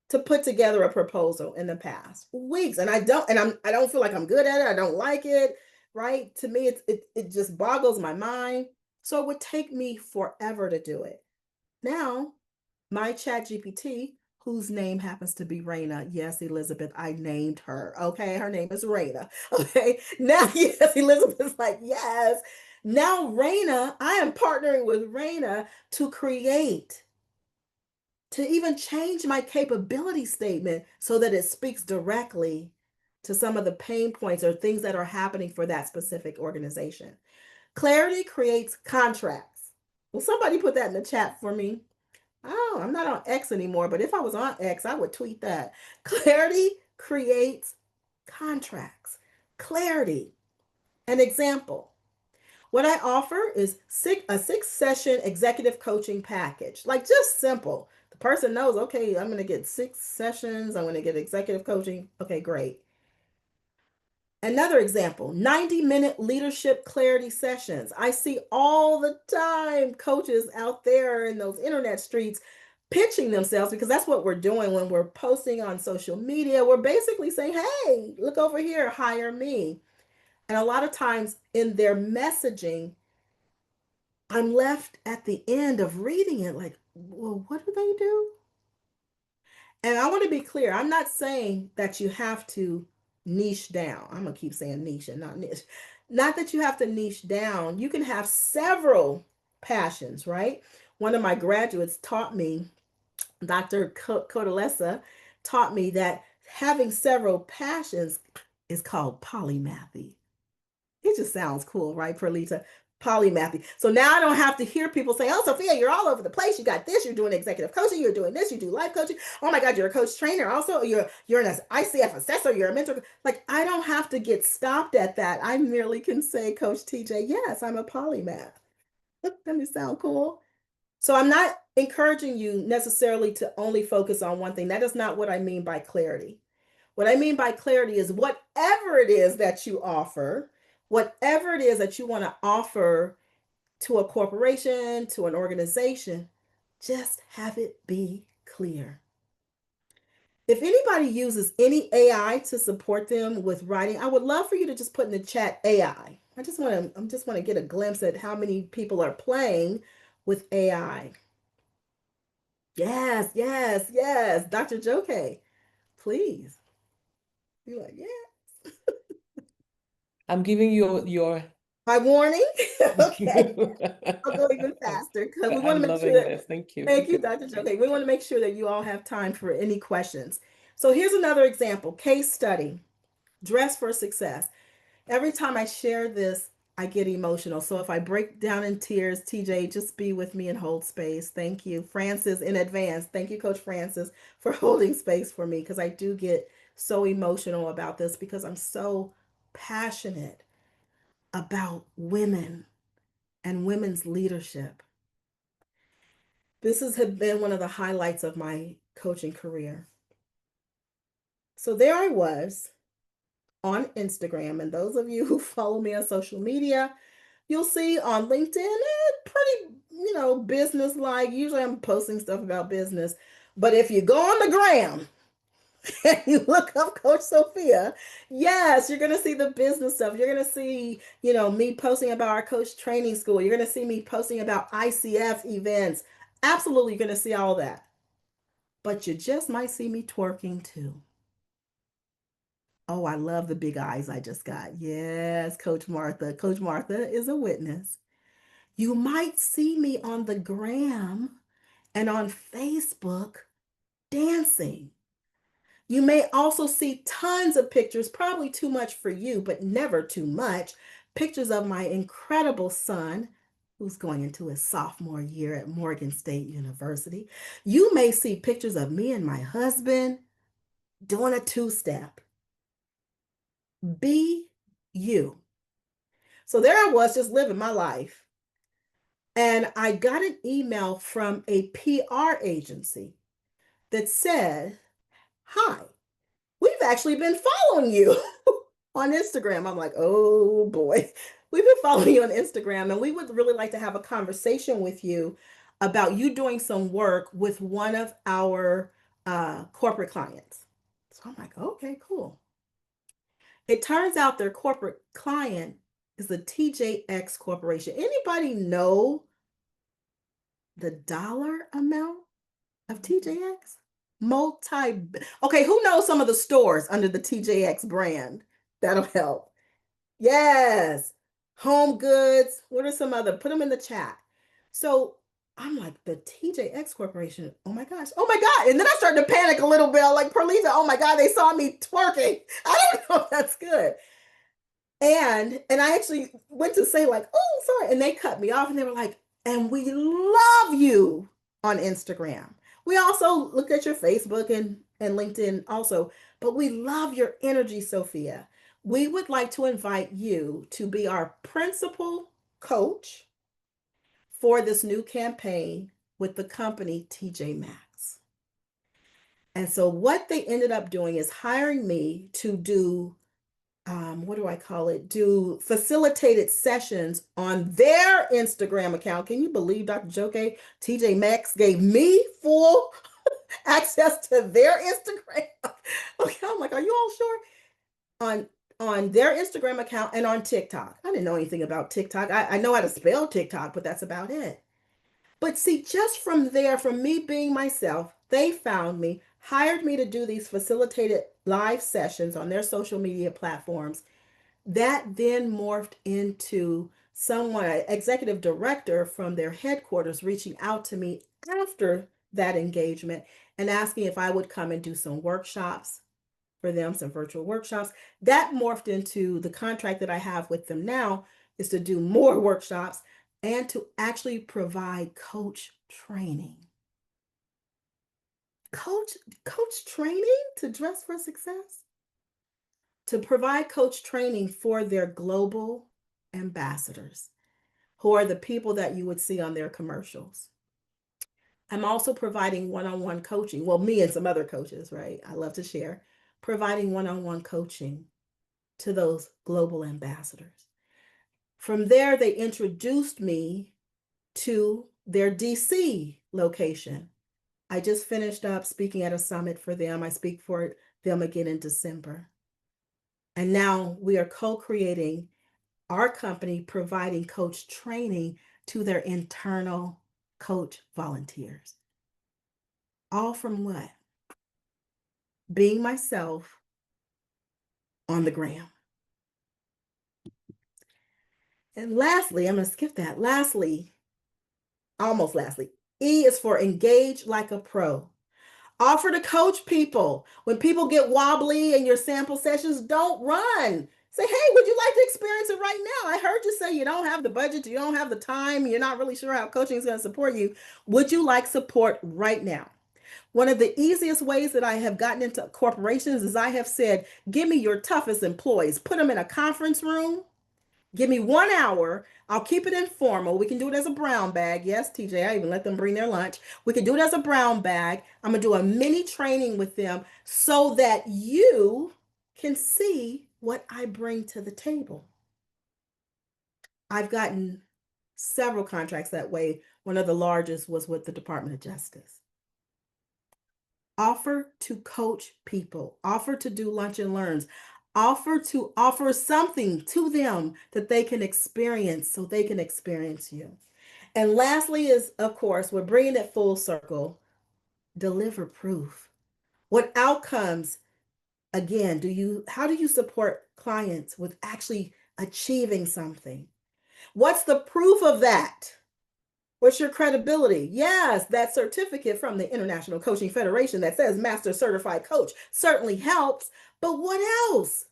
to put together a proposal in the past. Weeks. And I don't feel like I'm good at it. I don't like it, right? To me, it just boggles my mind. So it would take me forever to do it. Now, my Chat GPT, whose name happens to be Raina. Yes, Elizabeth, I named her. Okay, her name is Raina. Okay, now, yes, Elizabeth's like, yes. Now, Raina, I am partnering with Raina to create to even change my capability statement so that it speaks directly to some of the pain points or things that are happening for that specific organization. Clarity creates contracts. Will somebody put that in the chat for me? Oh, I'm not on X anymore, but if I was on X, I would tweet that. Clarity creates contracts. Clarity. An example. What I offer is a 6-session executive coaching package. Like, just simple. The person knows, okay, I'm going to get 6 sessions. I'm going to get executive coaching. Okay, great. Another example, 90-minute leadership clarity sessions. I see all the time coaches out there in those internet streets pitching themselves, because that's what we're doing when we're posting on social media. We're basically saying, hey, look over here, hire me. And a lot of times in their messaging, I'm left at the end of reading it like, well, what do they do? And I want to be clear, I'm not saying that you have to niche down. I'm going to keep saying niche and not niche. Not that you have to niche down. You can have several passions, right? One of my graduates taught me, Dr. Codalesa taught me that having several passions is called polymathy. It just sounds cool, right, Perlita? Polymathy. So now I don't have to hear people say, oh, Sophia, you're all over the place. You got this, you're doing executive coaching, you're doing this, you do life coaching. Oh my God, you're a coach trainer. Also, you're an ICF assessor, you're a mentor. Like, I don't have to get stopped at that. I merely can say, Coach TJ, yes, I'm a polymath. Doesn't it sound cool? So I'm not encouraging you necessarily to only focus on one thing. That is not what I mean by clarity. What I mean by clarity is whatever it is that you offer, whatever it is that you want to offer to a corporation, to an organization, just have it be clear. If anybody uses any AI to support them with writing, I would love for you to just put in the chat AI. I just want to get a glimpse at how many people are playing with AI. Yes, yes, yes. Dr. Joke, please. You're like, yeah. I'm giving you your My warning? Okay. I'll go even faster because we want I'm to make sure loving that, this. Thank you. thank you, Dr. Joke. We want to make sure that you all have time for any questions. So here's another example, case study, dress for success. Every time I share this, I get emotional. So if I break down in tears, TJ, just be with me and hold space. Thank you. Francis, in advance. Thank you, Coach Francis, for holding space for me, because I do get so emotional about this because I'm so passionate about women and women's leadership. This has been one of the highlights of my coaching career. So there I was on Instagram, and those of you who follow me on social media, you'll see on LinkedIn, pretty, business-like. Usually I'm posting stuff about business. But if you go on the gram and you look up Coach Sophia, yes, you're going to see the business stuff. You're going to see, me posting about our coach training school. You're going to see me posting about ICF events. Absolutely, you're going to see all that. But you just might see me twerking too. Oh, I love the big eyes I just got. Yes, Coach Martha. Coach Martha is a witness. You might see me on the gram and on Facebook dancing. You may also see tons of pictures, probably too much for you, but never too much. Pictures of my incredible son, who's going into his sophomore year at Morgan State University. You may see pictures of me and my husband doing a two-step. Be you. So there I was, just living my life. And I got an email from a PR agency that said, hi, we've actually been following you on Instagram. I'm like, oh boy, we've been following you on Instagram, and we would really like to have a conversation with you about you doing some work with one of our corporate clients. So I'm like, okay, cool. It turns out their corporate client is the TJX Corporation. Anybody know the dollar amount of TJX? Okay, who knows some of the stores under the TJX brand? That'll help. Yes. Home Goods. What are some other? Put them in the chat. So I'm like, the TJX Corporation, oh my gosh, oh my God. And then I started to panic a little bit. I'm like, Perlita, oh my God, they saw me twerking. I don't know if that's good. And I actually went to say like, oh, sorry. And they cut me off and they were like, and we love you on Instagram. We also looked at your Facebook and LinkedIn also, but we love your energy, Sophia. We would like to invite you to be our principal coach for this new campaign with the company TJ Maxx. And so what they ended up doing is hiring me to do what do I call it? Do facilitated sessions on their Instagram account. Can you believe Dr. Joke, TJ Maxx gave me full access to their Instagram? Okay, I'm like, are you all sure? On their Instagram account and on TikTok. I didn't know anything about TikTok. I know how to spell TikTok, but that's about it. But see, just from there, from me being myself, they found me, hired me to do these facilitated live sessions on their social media platforms. That then morphed into someone, an executive director from their headquarters, reaching out to me after that engagement and asking if I would come and do some workshops for them, some virtual workshops. That morphed into the contract that I have with them now is to do more workshops and to actually provide coach training. Coach training to dress for success? To provide coach training for their global ambassadors, who are the people that you would see on their commercials. I'm also providing one-on-one coaching. Well, me and some other coaches, right? I love to share, providing one-on-one coaching to those global ambassadors. From there, they introduced me to their DC location. I just finished up speaking at a summit for them. I speak for them again in December. And now we are co-creating our company, providing coach training to their internal coach volunteers. All from what? Being myself on the gram. And lastly, I'm going to skip that. Almost lastly, E is for engage like a pro. Offer to coach people. When people get wobbly in your sample sessions, don't run. Say, hey, would you like to experience it right now? I heard you say you don't have the budget, you don't have the time, you're not really sure how coaching is going to support you. Would you like support right now? One of the easiest ways that I have gotten into corporations is I have said, give me your toughest employees, put them in a conference room. Give me 1 hour. I'll keep it informal. We can do it as a brown bag. Yes, TJ, I even let them bring their lunch. We can do it as a brown bag. I'm going to do a mini training with them so that you can see what I bring to the table. I've gotten several contracts that way. One of the largest was with the Department of Justice. Offer to coach people, offer to do lunch and learns, offer something to them that they can experience so they can experience you. And lastly is, of course, we're bringing it full circle, deliver proof. What outcomes, again, how do you support clients with actually achieving something? What's the proof of that? What's your credibility? Yes, that certificate from the International Coaching Federation that says Master Certified Coach certainly helps. But what else?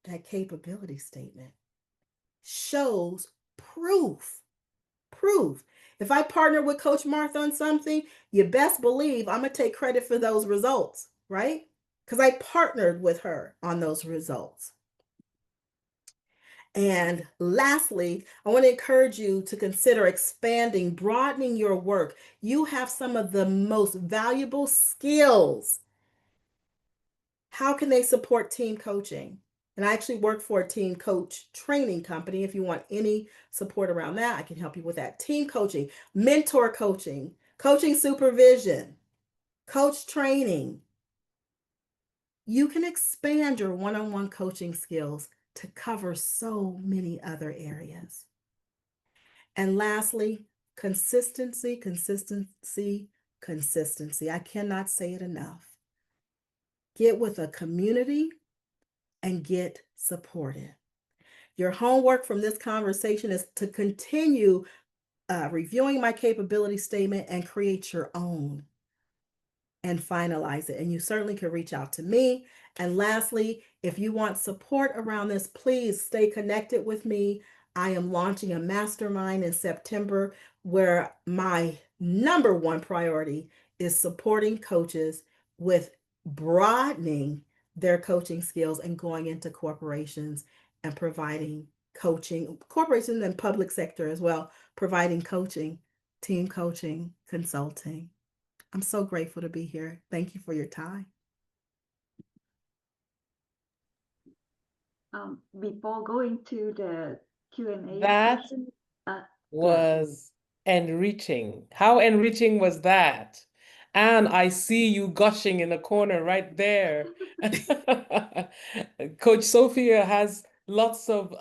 That capability statement shows proof. Proof. If I partner with Coach Martha on something, you best believe I'm going to take credit for those results, right? Because I partnered with her on those results. And lastly, I want to encourage you to consider expanding, broadening your work. You have some of the most valuable skills. How can they support team coaching? And I actually work for a team coach training company. If you want any support around that, I can help you with that. Team coaching, mentor coaching, coaching supervision, coach training. You can expand your one-on-one coaching skills to cover so many other areas. And lastly, consistency, consistency, consistency. I cannot say it enough. Get with a community and get supported. Your homework from this conversation is to continue reviewing my capability statement and create your own and finalize it. And you certainly can reach out to me. And lastly, if you want support around this, please stay connected with me. I am launching a mastermind in September where my number one priority is supporting coaches with broadening their coaching skills and going into corporations and providing coaching, corporations and public sector as well, providing coaching, team coaching, consulting. I'm so grateful to be here. Thank you for your time. Before going to the Q&A That session, yes. was enriching. How enriching was that? And I see you gushing in the corner right there. Coach Sophia has lots of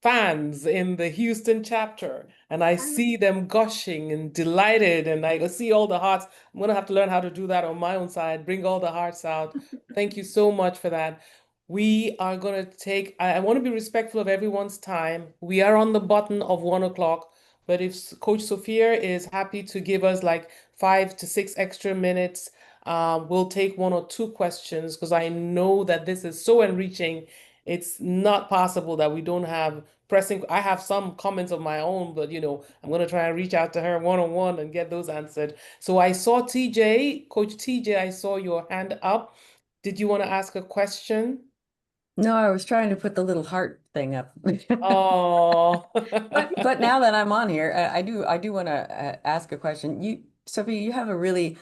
fans in the Houston chapter, and I see them gushing and delighted, and I see all the hearts. I'm gonna have to learn how to do that on my own side, bring all the hearts out. Thank you so much for that. We are gonna take, I want to be respectful of everyone's time. We are on the button of 1 o'clock, but if Coach Sophia is happy to give us like 5 to 6 extra minutes, we'll take 1 or 2 questions because I know that this is so enriching. It's not possible that we don't have pressing. I have some comments of my own, but I'm going to try and reach out to her one-on-one and get those answered. So I saw TJ, Coach TJ, I saw your hand up. Did you want to ask a question? No, I was trying to put the little heart thing up. Oh. But now that I'm on here, I do want to ask a question. Sophie, you have a really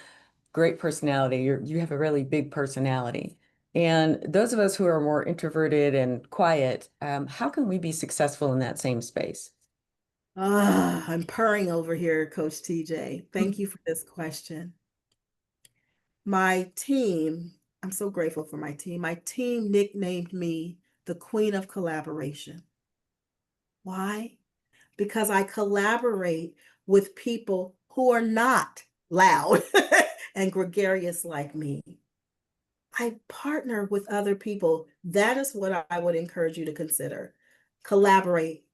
great personality. You have a really big personality. And those of us who are more introverted and quiet, how can we be successful in that same space? I'm purring over here, Coach TJ. Thank you for this question. My team, I'm so grateful for my team. My team nicknamed me the Queen of Collaboration. Why? Because I collaborate with people who are not loud and gregarious like me. I partner with other people. That is what I would encourage you to consider. Collaborate,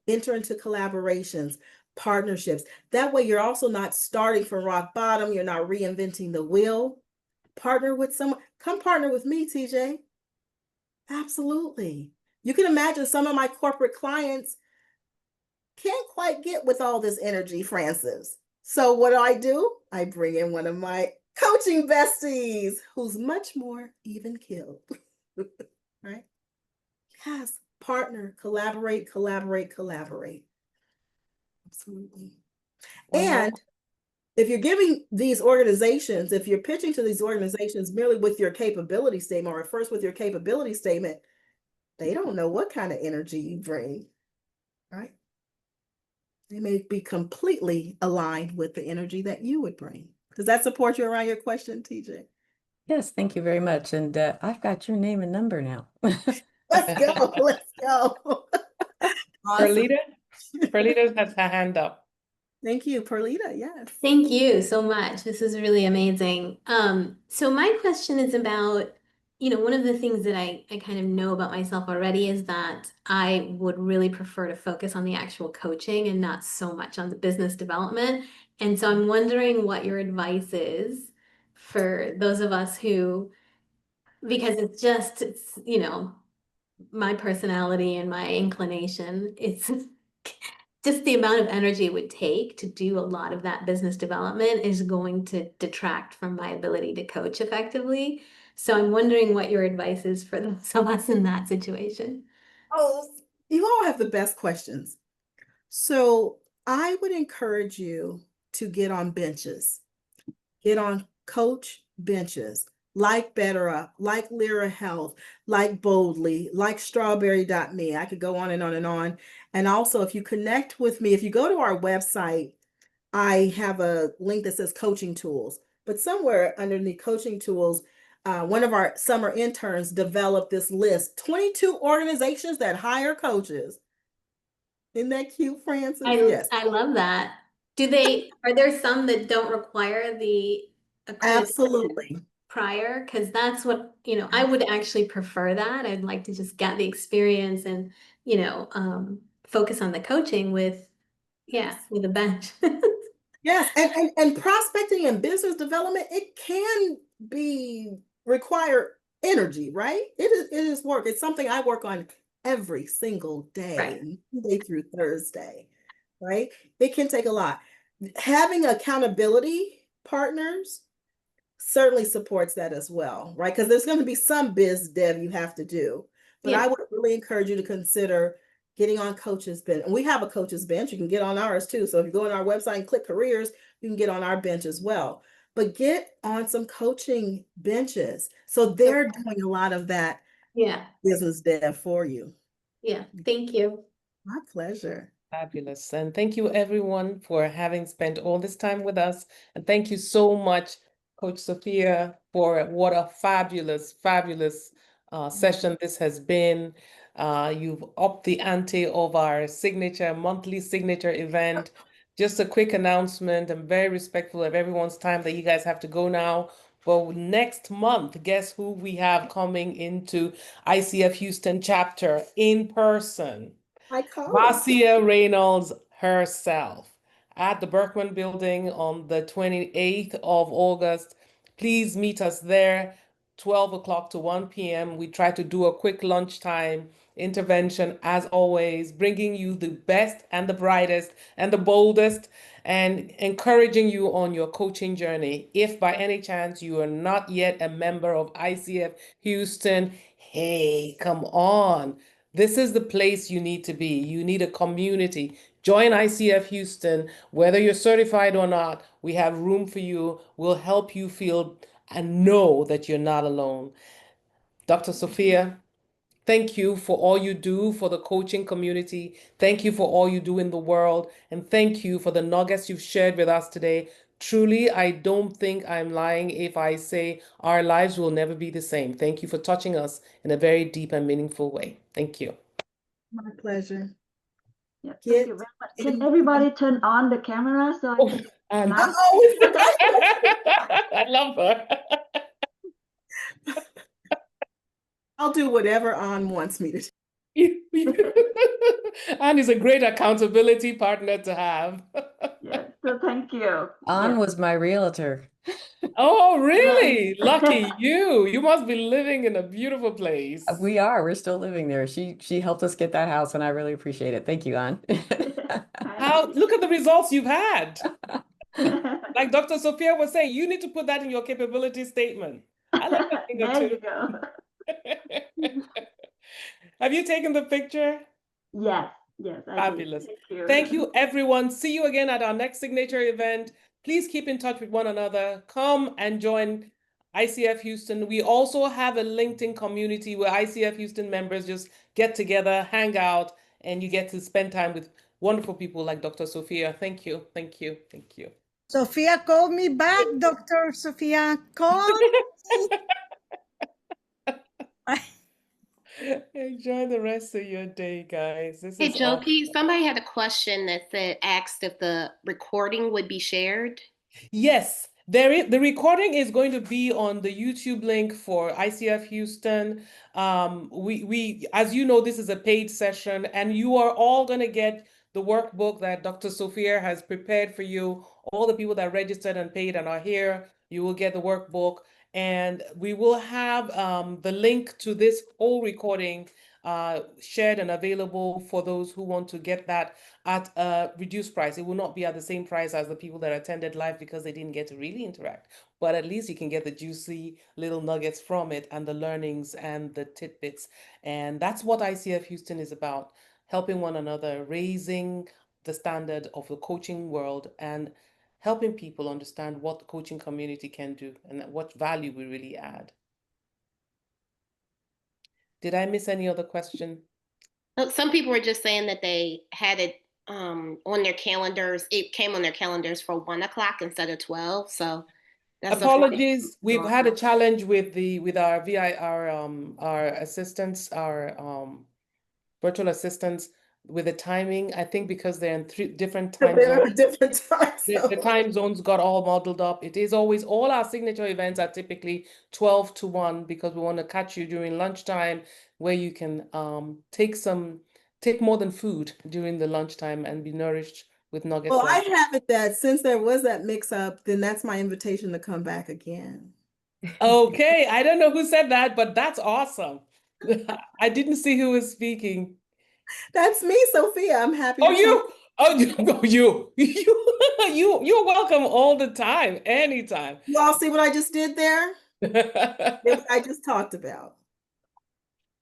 enter into collaborations, partnerships. That way you're also not starting from rock bottom. You're not reinventing the wheel. Partner with someone. Come partner with me, TJ. Absolutely. You can imagine some of my corporate clients can't quite get with all this energy, Francis. So what do? I bring in one of my coaching besties who's much more even killed. Right? Yes, partner, collaborate, collaborate, collaborate. Absolutely. And if you're giving these organizations, if you're pitching to these organizations merely with your capability statement or first with your capability statement, they don't know what kind of energy you bring, right? They may be completely aligned with the energy that you would bring. Does that support you around your question, TJ? Yes, thank you very much. And I've got your name and number now. Let's go. Let's go. Awesome. Perlita has her hand up. Thank you, Perlita. Yes. Thank you so much. This is really amazing. So my question is about, one of the things that I kind of know about myself already is that I would really prefer to focus on the actual coaching and not so much on the business development. And so I'm wondering what your advice is for those of us who, because it's my personality and my inclination, it's just the amount of energy it would take to do a lot of that business development is going to detract from my ability to coach effectively. So I'm wondering what your advice is for those of us in that situation. Oh, you all have the best questions. So I would encourage you to get on benches, get on coach benches, like Better Up, like Lyra Health, like Boldly, like Strawberry.me. I could go on and on and on. And also, if you connect with me, if you go to our website, I have a link that says coaching tools, but somewhere underneath coaching tools, one of our summer interns developed this list, 22 organizations that hire coaches. Isn't that cute, Francis? Yes. I love that. Are there some that don't require the accreditation Absolutely. prior? Because that's what, I would actually prefer that. I'd like to just get the experience and, focus on the coaching with Yeah, with a bench. Yes, and prospecting and business development, it can be require energy, right? It is work. It's something I work on every single Right. day, Monday through Thursday, right? It can take a lot. Having accountability partners certainly supports that as well, right? Because there's going to be some biz dev you have to do. But Yeah. I would really encourage you to consider getting on Coach's Bench. And we have a Coach's Bench. You can get on ours too. So if you go on our website and click careers, you can get on our bench as well. But get on some coaching benches. So they're doing a lot of that Yeah. business dev for you. Yeah. Thank you. My pleasure. Fabulous. And thank you everyone for having spent all this time with us. And thank you so much, Coach Sophia, for what a fabulous, fabulous session this has been. You've upped the ante of our monthly signature event. Just a quick announcement. I'm very respectful of everyone's time that you guys have to go now. But next month, guess who we have coming into ICF Houston chapter in person? Hi, Colin. Marcia Reynolds herself at the Berkman Building on the 28th of August. Please meet us there, 12 o'clock to 1 p.m. We try to do a quick lunchtime intervention, as always, bringing you the best and the brightest and the boldest and encouraging you on your coaching journey. If by any chance you are not yet a member of ICF Houston, hey, come on. This is the place you need to be. You need a community. Join ICF Houston. Whether you're certified or not, we have room for you. We'll help you feel and know that you're not alone. Dr. Sophia, thank you for all you do for the coaching community. Thank you for all you do in the world. And thank you for the nuggets you've shared with us today. Truly, I don't think I'm lying if I say our lives will never be the same. Thank you for touching us in a very deep and meaningful way. Thank you. My pleasure. Yeah, thank Get you very much. in. Can everybody turn on the camera so I can And laugh? Oh, we forgot. I love her. I'll do whatever An wants me to do. Anne is a great accountability partner to have. Yeah, so thank you. An Yeah. was my realtor. Oh, Yes. really? Lucky you. You must be living in a beautiful place. We are. We're still living there. She helped us get that house, and I really appreciate it. Thank you, An. Look at the results you've had. Like Dr. Sophia was saying, you need to put that in your capability statement. I like a thing or There you two. go. Have you taken the picture? Yes, yes, I did. Fabulous. Thank you. Thank you, everyone. See you again at our next signature event. Please keep in touch with one another. Come and join ICF Houston. We also have a LinkedIn community where ICF Houston members just get together, hang out, and you get to spend time with wonderful people like Dr. Sophia. Thank you. Thank you. Thank you. Sophia, call me back, Dr. Sophia. Call me. Enjoy the rest of your day, guys. This Hey, is awesome. Joki, somebody had a question that asked if the recording would be shared. Yes, the recording is going to be on the YouTube link for ICF Houston. We as you know, this is a paid session, and you are all going to get the workbook that Dr. Sophia has prepared for you. All the people that registered and paid and are here, you will get the workbook, and we will have the link to this whole recording shared and available for those who want to get that at a reduced price. It will not be at the same price as the people that attended live because they didn't get to really interact. But at least you can get the juicy little nuggets from it and the learnings and the tidbits. And that's what ICF Houston is about, helping one another, raising the standard of the coaching world and helping people understand what the coaching community can do and what value we really add. Did I miss any other question? Look, some people were just saying that they had it on their calendars. It came on their calendars for 1 o'clock instead of 12. So that's Apologies. We've had a challenge with our our assistants, our virtual assistants with the timing. I think because they're in 3 different time They're zones. in different time The zones. time zones got all muddled up. It is always, all our signature events are typically 12 to 1 because we want to catch you during lunchtime where you can take more than food during the lunchtime and be nourished with nuggets Well, I like have it that since there was that mix-up, then that's my invitation to come back again. Okay, I don't know who said that, but that's awesome. I didn't see who was speaking. That's me, Sophia. I'm happy Oh, to come. you. Oh, you're welcome all the time, anytime. You all see what I just did there? Did what I just talked about.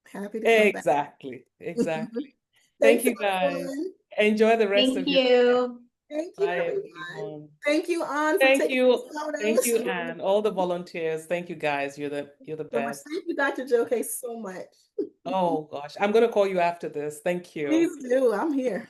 Happy to come back. Exactly, exactly. Thank Thanks, you, guys. everyone. Enjoy the rest Thank of your day. you. Thank you, Bye, everyone. everyone. Thank you, An, for Thank taking you. Thank photos. you, Anne. All the volunteers. Thank you, guys. You're the So much. best. Thank you, Dr. Joe K, so much. Oh gosh, I'm gonna call you after this. Thank you. Please do. I'm here.